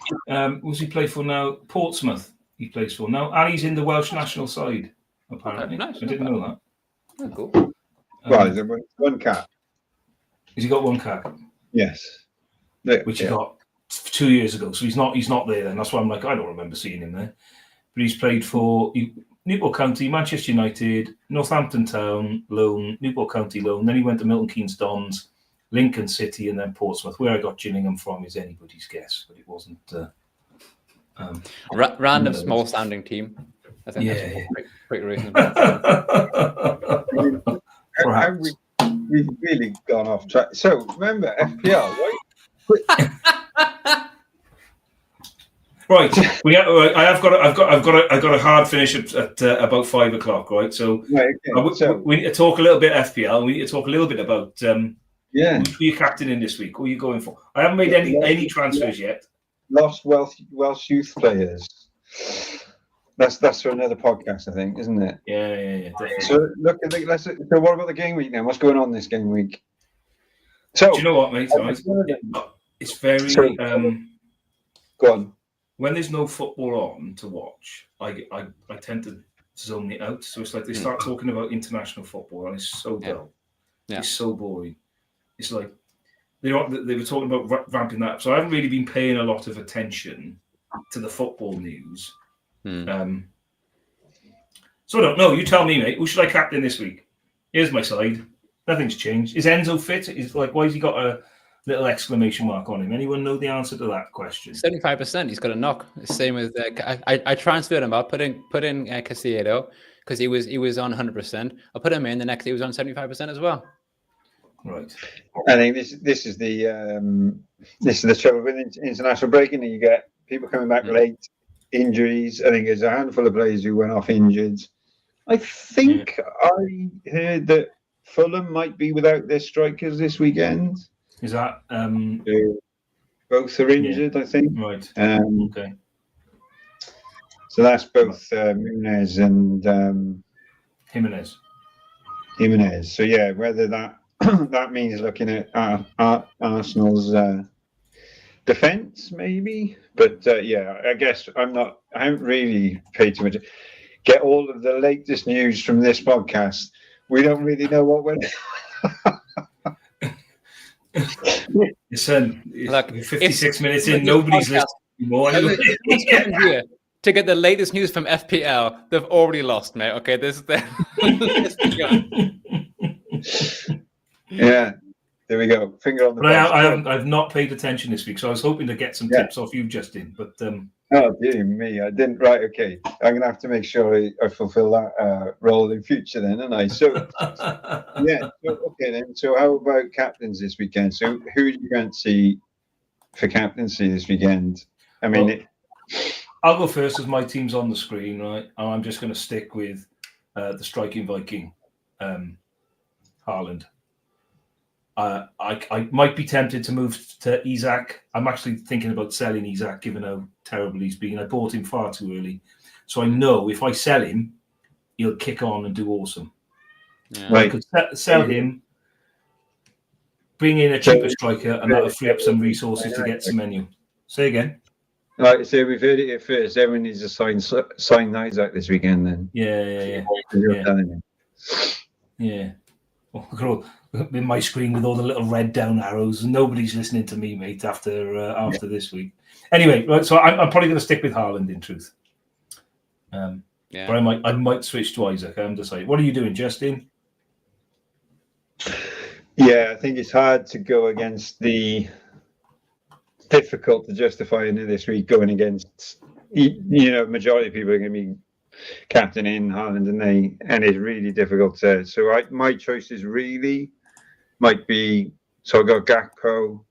What's he play for now? Portsmouth. He plays for now, and he's in the Welsh national side. Apparently, nice. I didn't know that. Oh, cool. Well, one cap. Has he got one cap? Yes. Which he got 2 years ago, so he's not there then. That's why I'm like, I don't remember seeing him there. But he's played for Newport County, Manchester United, Northampton Town loan, Newport County loan, then he went to Milton Keynes Dons, Lincoln City, and then Portsmouth. Where I got Gillingham from is anybody's guess, but it wasn't random small sounding team. I think that's pretty reasonable. We've really gone off track. So remember FPL, right? Right, I've got a hard finish at about 5 o'clock. Right, so, we need to talk a little bit FPL. We need to talk a little bit about who you're captaining this week. Who are you going for? I haven't made any transfers yet. Lost Welsh youth players. That's for another podcast, I think, isn't it? Yeah, definitely. So look, so what about the game week now? What's going on this game week? So do you know what, mate? It's very go on. When there's no football on to watch, I tend to zone it out. So it's like they start talking about international football, and it's so dull. Yeah. It's so boring. It's like they were talking about ramping that up. So I haven't really been paying a lot of attention to the football news. So I don't know. You tell me, mate. Who should I captain this week? Here's my side. Nothing's changed. Is Enzo fit? Is like, why has he got little exclamation mark on him. Anyone know the answer to that question? 75%. He's got a knock. Same with I transferred him up, put in Castillo because he was on 100%. I put him in the next. He was on 75% as well. Right. I think this is the trouble with international breaking. You get people coming back late, injuries. I think there's a handful of players who went off injured. I think I heard that Fulham might be without their strikers this weekend. Is that both are injured? I think. Right. Okay. So that's both Muniz and Jimenez. So yeah, whether that that means looking at Arsenal's defence, maybe. But yeah, I guess I haven't really paid too much. Get all of the latest news from this podcast. We don't really know what went. Listen, Look, 56 minutes in, nobody's listening anymore. Here to get the latest news from FPL. They've already lost, mate. Okay, this is the. Yeah, there we go. Finger on the. But I've not paid attention this week, so I was hoping to get some tips off you, Justin. But oh dear me, I didn't. Right, okay. I'm gonna have to make sure I fulfil that role in future then, and I. So yeah. So, okay then. So how about captains this weekend? So who do you fancy for captaincy this weekend? I mean, I'll go first as my team's on the screen, right? And I'm just going to stick with the striking Viking, Haaland. I might be tempted to move to Isak. I'm actually thinking about selling Isak, given how terrible he's been. I bought him far too early. So I know if I sell him, he'll kick on and do awesome. Yeah. Right. I could sell him, bring in a cheaper striker, and that'll free up some resources to get some menu. Say again. Right, so we've heard it here first. Everyone needs to sign Isaac this weekend then. Yeah. Oh, look at all in my screen with all the little red down arrows. Nobody's listening to me, mate, after this week. Anyway, right, so I'm probably going to stick with Haaland in truth. But I might switch to Isaac. I'm deciding. What are you doing, Justin? Yeah, I think it's hard to go against the difficult to justify in this week going against. Majority of people are going to be captain in Haaland, and it's really difficult to. So my choices really might be. So I got Gakpo,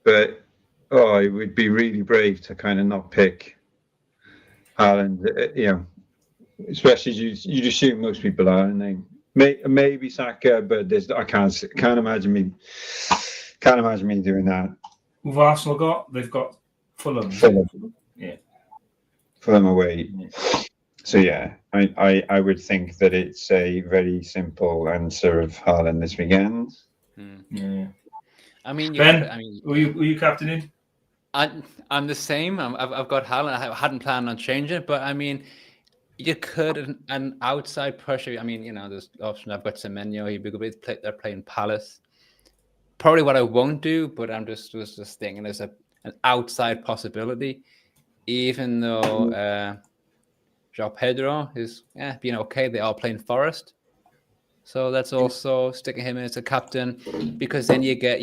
but it would be really brave to kind of not pick Haaland. Especially you'd assume most people are, and they maybe Saka, but I can't imagine me doing that. Who've Arsenal got? They've got Fulham. Yeah. Fulham away. So yeah, I would think that it's a very simple answer of Haaland this weekend. Yeah. I mean, Ben, were you captaining? I'm the same. I've got Haaland. I hadn't planned on changing it, but I mean, you could an outside pressure. I mean, there's option. I've got Semenyo. He'd be good. They're playing Palace. Probably what I won't do, but I'm was just thinking there's an outside possibility, even though João Pedro is being okay. They are playing Forest, so that's also sticking him in as a captain, because then you get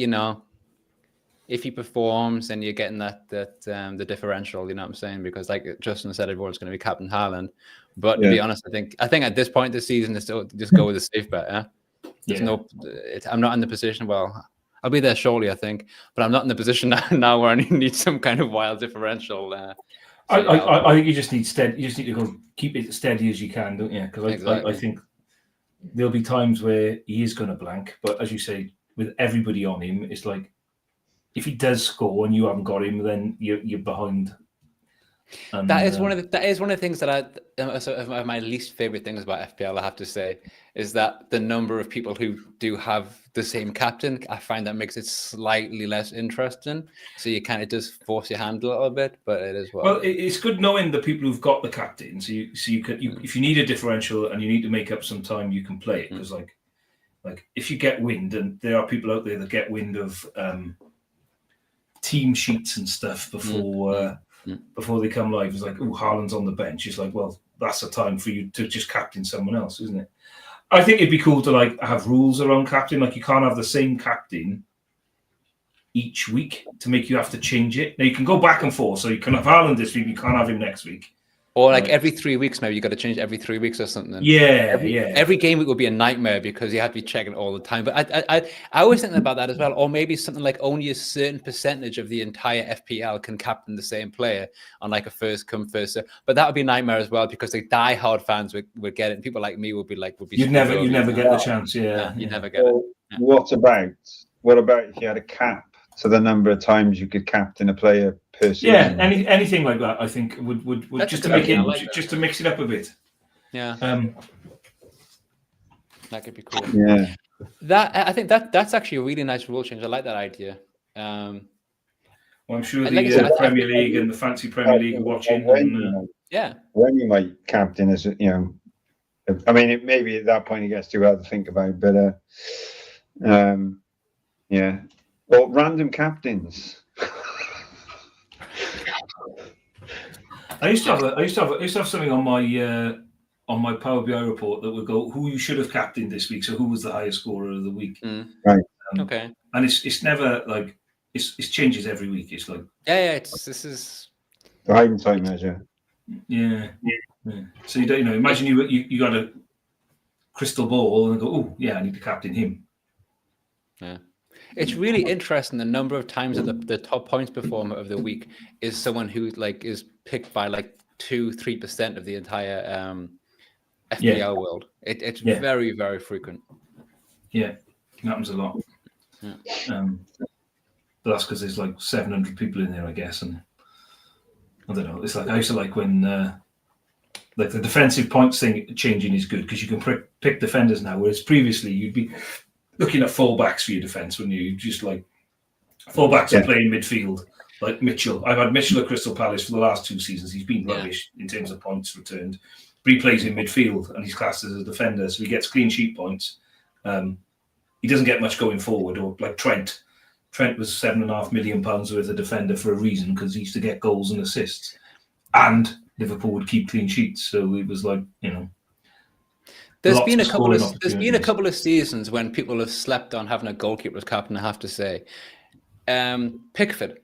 if he performs, then you're getting that the differential. You know what I'm saying? Because like Justin said, everyone's going to be Captain Haaland. But to be honest, I think at this point this season is to just go with the safe bet. I'm not in the position. Well, I'll be there shortly, I think, but I'm not in the position now where I need some kind of wild differential. I think you just need steady. You just need to go keep it steady as you can, don't you? Because I think there'll be times where he is going to blank, but as you say, with everybody on him, it's like if he does score and you haven't got him, then you're behind. And, that is one of the things that of my least favorite things about FPL. I have to say is that the number of people who do have the same captain, I find that makes it slightly less interesting. So you kind of just force your hand a little bit, but it is well. It's good knowing the people who've got the captain. So you can if you need a differential and you need to make up some time, you can play it because like if you get wind, and there are people out there that get wind of team sheets and stuff before they come live. It's like, oh, Haaland's on the bench. It's like, well, that's a time for you to just captain someone else, isn't it? I think it'd be cool to like have rules around captain. Like you can't have the same captain each week to make you have to change it. Now you can go back and forth. So you can have Haaland this week, you can't have him next week. Or like every 3 weeks, maybe you got to change every 3 weeks or something. Yeah, Every game week will be a nightmare because you have to be checking all the time. But I always think about that as well. Or maybe something like only a certain percentage of the entire FPL can captain the same player on like a first come first serve. But that would be a nightmare as well because the die-hard fans would get it. And people like me would be you'd never get the chance. Yeah, you never get it. Yeah. What about if you had a cap to the number of times you could captain a player per season? Yeah, anything like that, I think would just to make it just to mix it up a bit. Yeah, that could be cool. Yeah, I think that's actually a really nice rule change. I like that idea. Well, I'm sure like the Premier League and the fancy Premier League are watching. When you might captain as I mean, maybe at that point it gets too hard to think about, but yeah. Or random captains. I used to have something on my Power BI report that would go who you should have captained this week. So who was the highest scorer of the week? Right. Okay. And it's never like it changes every week. It's like this is the hindsight measure. Yeah. So you don't imagine you got a crystal ball and go, oh yeah, I need to captain him. Yeah. It's really interesting the number of times that the top points performer of the week is someone who like is picked by like 2-3% of the entire FPL world. It's very, very frequent. Yeah, it happens a lot. Yeah. But that's because there's like 700 people in there, I guess, and I don't know. It's like I used to like when like the defensive points thing changing is good because you can pick defenders now, whereas previously you'd be looking at fullbacks for your defence when you just like fullbacks are playing midfield, like Mitchell. I've had Mitchell at Crystal Palace for the last 2 seasons. He's been rubbish in terms of points returned. But he plays in midfield and he's classed as a defender, so he gets clean sheet points. He doesn't get much going forward, or like Trent. Trent was £7.5 million worth of defender for a reason because he used to get goals and assists, and Liverpool would keep clean sheets. So it was like There's been a couple of seasons when people have slept on having a goalkeeper as captain, I have to say. Pickford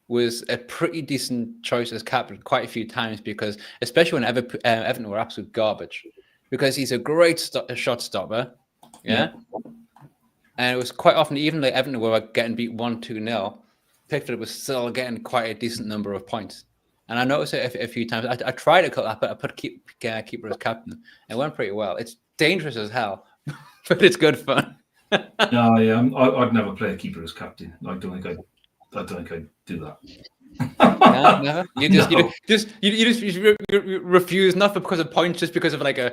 was a pretty decent choice as captain quite a few times because, especially when Everton were absolute garbage, because he's a great shot stopper. Yeah. And it was quite often, even like Everton were getting beat 1-2-0, Pickford was still getting quite a decent number of points. And I noticed it a few times. I tried a couple, but I put keeper as captain. And it went pretty well. It's dangerous as hell, but it's good fun. No, yeah, I'd never play a keeper as captain. I don't think I'd do that. No, never. You just refuse, not because of points, just because of like a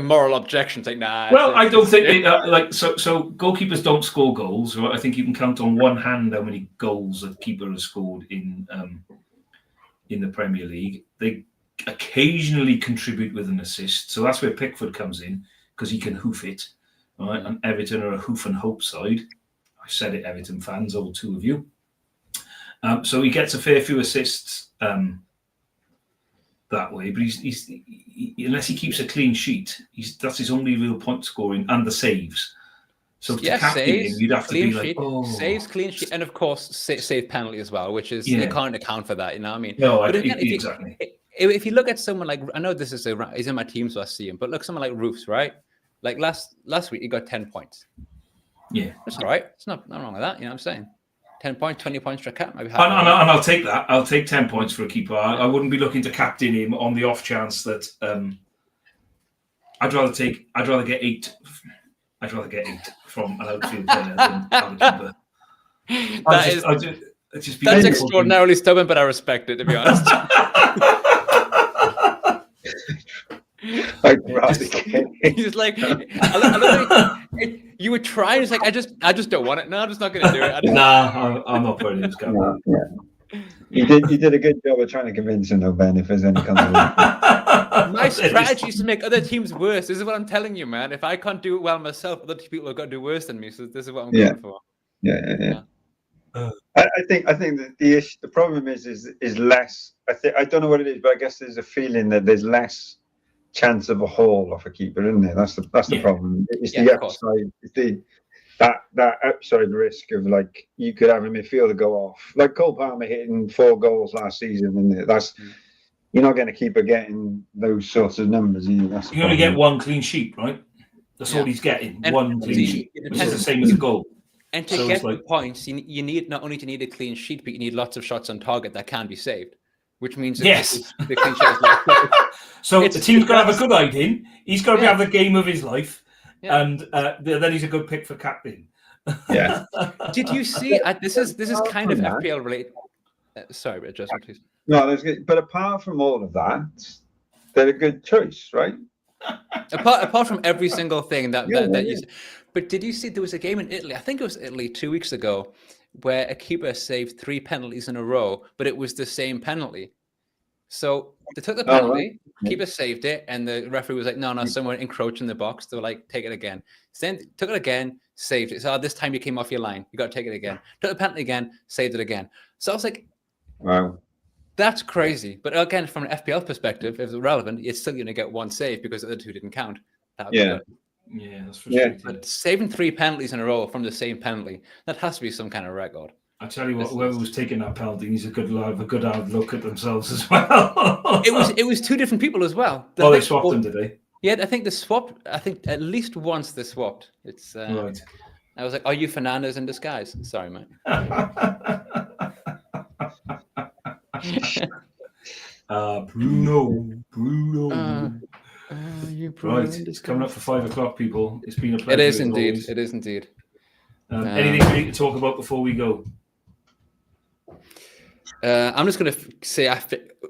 moral objection. It's like, nah. Well, I don't think so. Goalkeepers don't score goals. Right? I think you can count on one hand how many goals a keeper has scored in the Premier League. They occasionally contribute with an assist, so that's where Pickford comes in because he can hoof it. Right? And Everton are a hoof and hope side. I said it, Everton fans, all 2 of you. So he gets a fair few assists that way, but he's unless he keeps a clean sheet, that's his only real point scoring, and the saves. So to captain him, you'd have to be like, saves, clean sheet, and of course save penalty as well, which is you can't account for that. You know what I mean? No, exactly. If you look at someone like, I know this is he's in my team, so I see him, but look, someone like Roofs, right? Like last week, he got 10 points. Yeah, that's all right. It's not wrong with that. You know what I'm saying? 10 points, 20 points for a cap. And I'll take that. I'll take 10 points for a keeper. I wouldn't be looking to captain him on the off chance that I'd rather get 8. I'd rather get 8 from an outfield player than have a keeper. That's extraordinarily stubborn, but I respect it, to be honest. He's like, you were trying. It's like, I just don't want it. No, I'm just not going to do it. Nah, I'm not putting this guy. You did a good job of trying to convince him, though, Ben. If there's any kind of my strategy is to make other teams worse. This is what I'm telling you, man. If I can't do it well myself, other people have got to do worse than me. So this is what I'm going for. Yeah. I think that the problem is less. I don't know what it is, but I guess there's a feeling that there's less chance of a haul off a keeper, isn't it? That's the problem. It's the upside. It's that upside risk of like you could have a midfielder go off, like Cole Palmer hitting 4 goals last season, isn't it? That's you're not going to keep getting those sorts of numbers. You only get 1 clean sheet, right? That's all he's getting. And 1 clean sheet, which is the same as a goal. And to get the points, you need not only to need a clean sheet, but you need lots of shots on target that can be saved. Which means the clean sheet is like, so the team's got to have a good idea. He's got to have the game of his life, and then he's a good pick for captain. Yeah. Did you see? This is kind of FPL related. Sorry, but adjustment, please. No, there's good. But apart from all of that, they're a good choice, right? Apart from every single thing that you. But did you see there was a game in Italy? I think it was Italy 2 weeks ago, where a keeper saved 3 penalties in a row, but it was the same penalty. So they took the penalty, keeper saved it, and the referee was like, no, someone encroached in the box. They were like, take it again. Then took it again, saved it. So this time you came off your line. You got to take it again. Took the penalty again, saved it again. So I was like, wow. That's crazy. But again, from an FPL perspective, if it's relevant, it's still going to get 1 save because the other 2 didn't count. Yeah, that's frustrating. But saving 3 penalties in a row from the same penalty, that has to be some kind of record. I tell you what, whoever was taking that penalty needs a good hard look at themselves as well. it was 2 different people as well. They swapped them, did they? Yeah, I think they swapped. I think at least once they swapped. It's right. I was like, "Are you Fernandez in disguise?" Sorry, mate. Bruno. Right, it's coming up for 5 o'clock, people. It's been a pleasure. It is indeed. It is indeed. Anything we need to talk about before we go? I'm just going to say,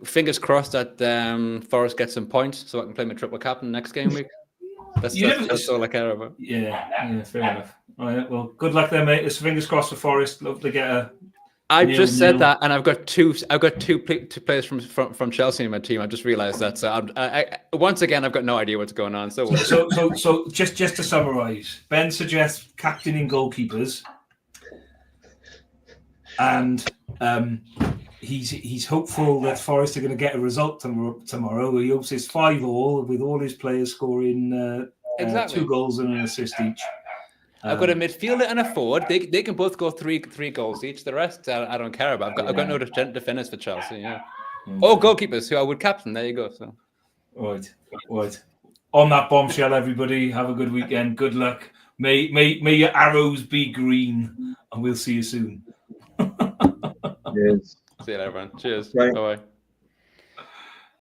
fingers crossed that Forrest gets some points so I can play my triple captain next game week. That's all I care about. Yeah, fair enough. All right, well, good luck there, mate. It's fingers crossed for Forrest. Love to get a. I just said that, and I've got two players from Chelsea in my team. I just realised that. So once again, I've got no idea what's going on. So just to summarise, Ben suggests captaining goalkeepers, and he's hopeful that Forest are going to get a result tomorrow. He hopes it's 5-5 with all his players scoring 2 goals and an assist each. I've got a midfielder and a forward. They can both go three goals each. The rest I don't care about. I've got no defenders for Chelsea. Yeah. Or goalkeepers who I would captain. There you go. So. Right. On that bombshell, everybody, have a good weekend. Good luck. May your arrows be green, and we'll see you soon. Yes. See you later, everyone. Cheers. Right. Bye.